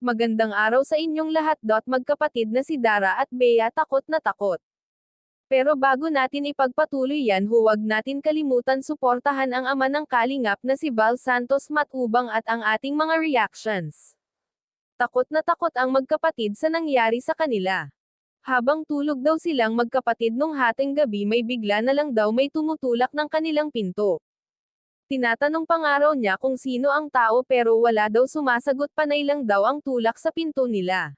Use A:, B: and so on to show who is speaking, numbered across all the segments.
A: Magandang araw sa inyong lahat. Magkapatid na si Dara at Bea takot na takot. Pero bago natin ipagpatuloy yan, huwag natin kalimutan suportahan ang ama ng Kalingap na si Val Santos Matubang at ang ating mga reactions. Takot na takot ang magkapatid sa nangyari sa kanila. Habang tulog daw silang magkapatid nung hating gabi, may bigla na lang daw may tumutulak ng kanilang pinto. Tinatanong pangaraw niya kung sino ang tao pero wala daw sumasagot, panay lang daw ang tulak sa pinto nila.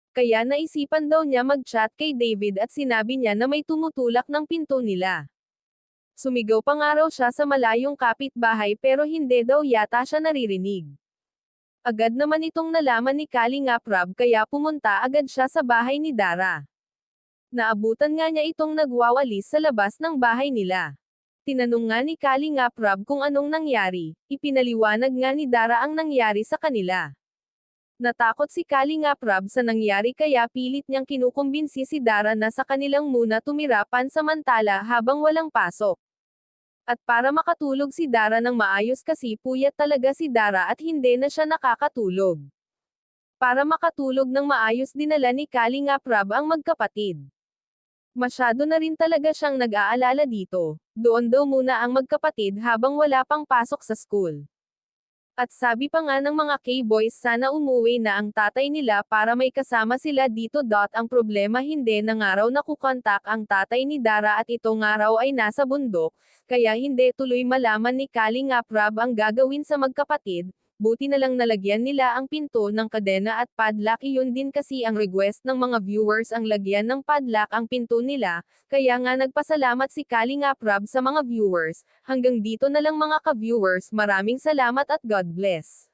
A: Kaya naisipan daw niya mag-chat kay David at sinabi niya na may tumutulak ng pinto nila. Sumigaw pangaraw siya sa malayong kapitbahay pero hindi daw yata siya naririnig. Agad naman itong nalaman ni Kalingap Rob kaya pumunta agad siya sa bahay ni Dara. Naabutan nga niya itong nagwawalis sa labas ng bahay nila. Tinanong nga ni Kalingap Rob kung anong nangyari, ipinaliwanag nga ni Dara ang nangyari sa kanila. Natakot si Kalingap Rob sa nangyari kaya pilit niyang kinukumbinsi si Dara na sa kanilang muna tumira pansamantala habang walang pasok. At para makatulog si Dara ng maayos kasi puyat talaga si Dara at hindi na siya nakakatulog. Para makatulog ng maayos dinala ni Kalingap Rob ang magkapatid. Masyado na rin talaga siyang nag-aalala dito. Doon daw muna ang magkapatid habang wala pang pasok sa school. At sabi pa nga ng mga K-boys sana umuwi na ang tatay nila para may kasama sila dito. Ang problema hindi na nga raw nakukontak ang tatay ni Dara at ito nga raw ay nasa bundok, kaya hindi tuloy malaman ni Kalingap Rob ang gagawin sa magkapatid. Buti na lang nalagyan nila ang pinto ng kadena at padlock. Iyon din kasi ang request ng mga viewers, ang lagyan ng padlock ang pinto nila, kaya nga nagpasalamat si Kalingap Rob sa mga viewers. Hanggang dito na lang mga ka-viewers, maraming salamat at God bless.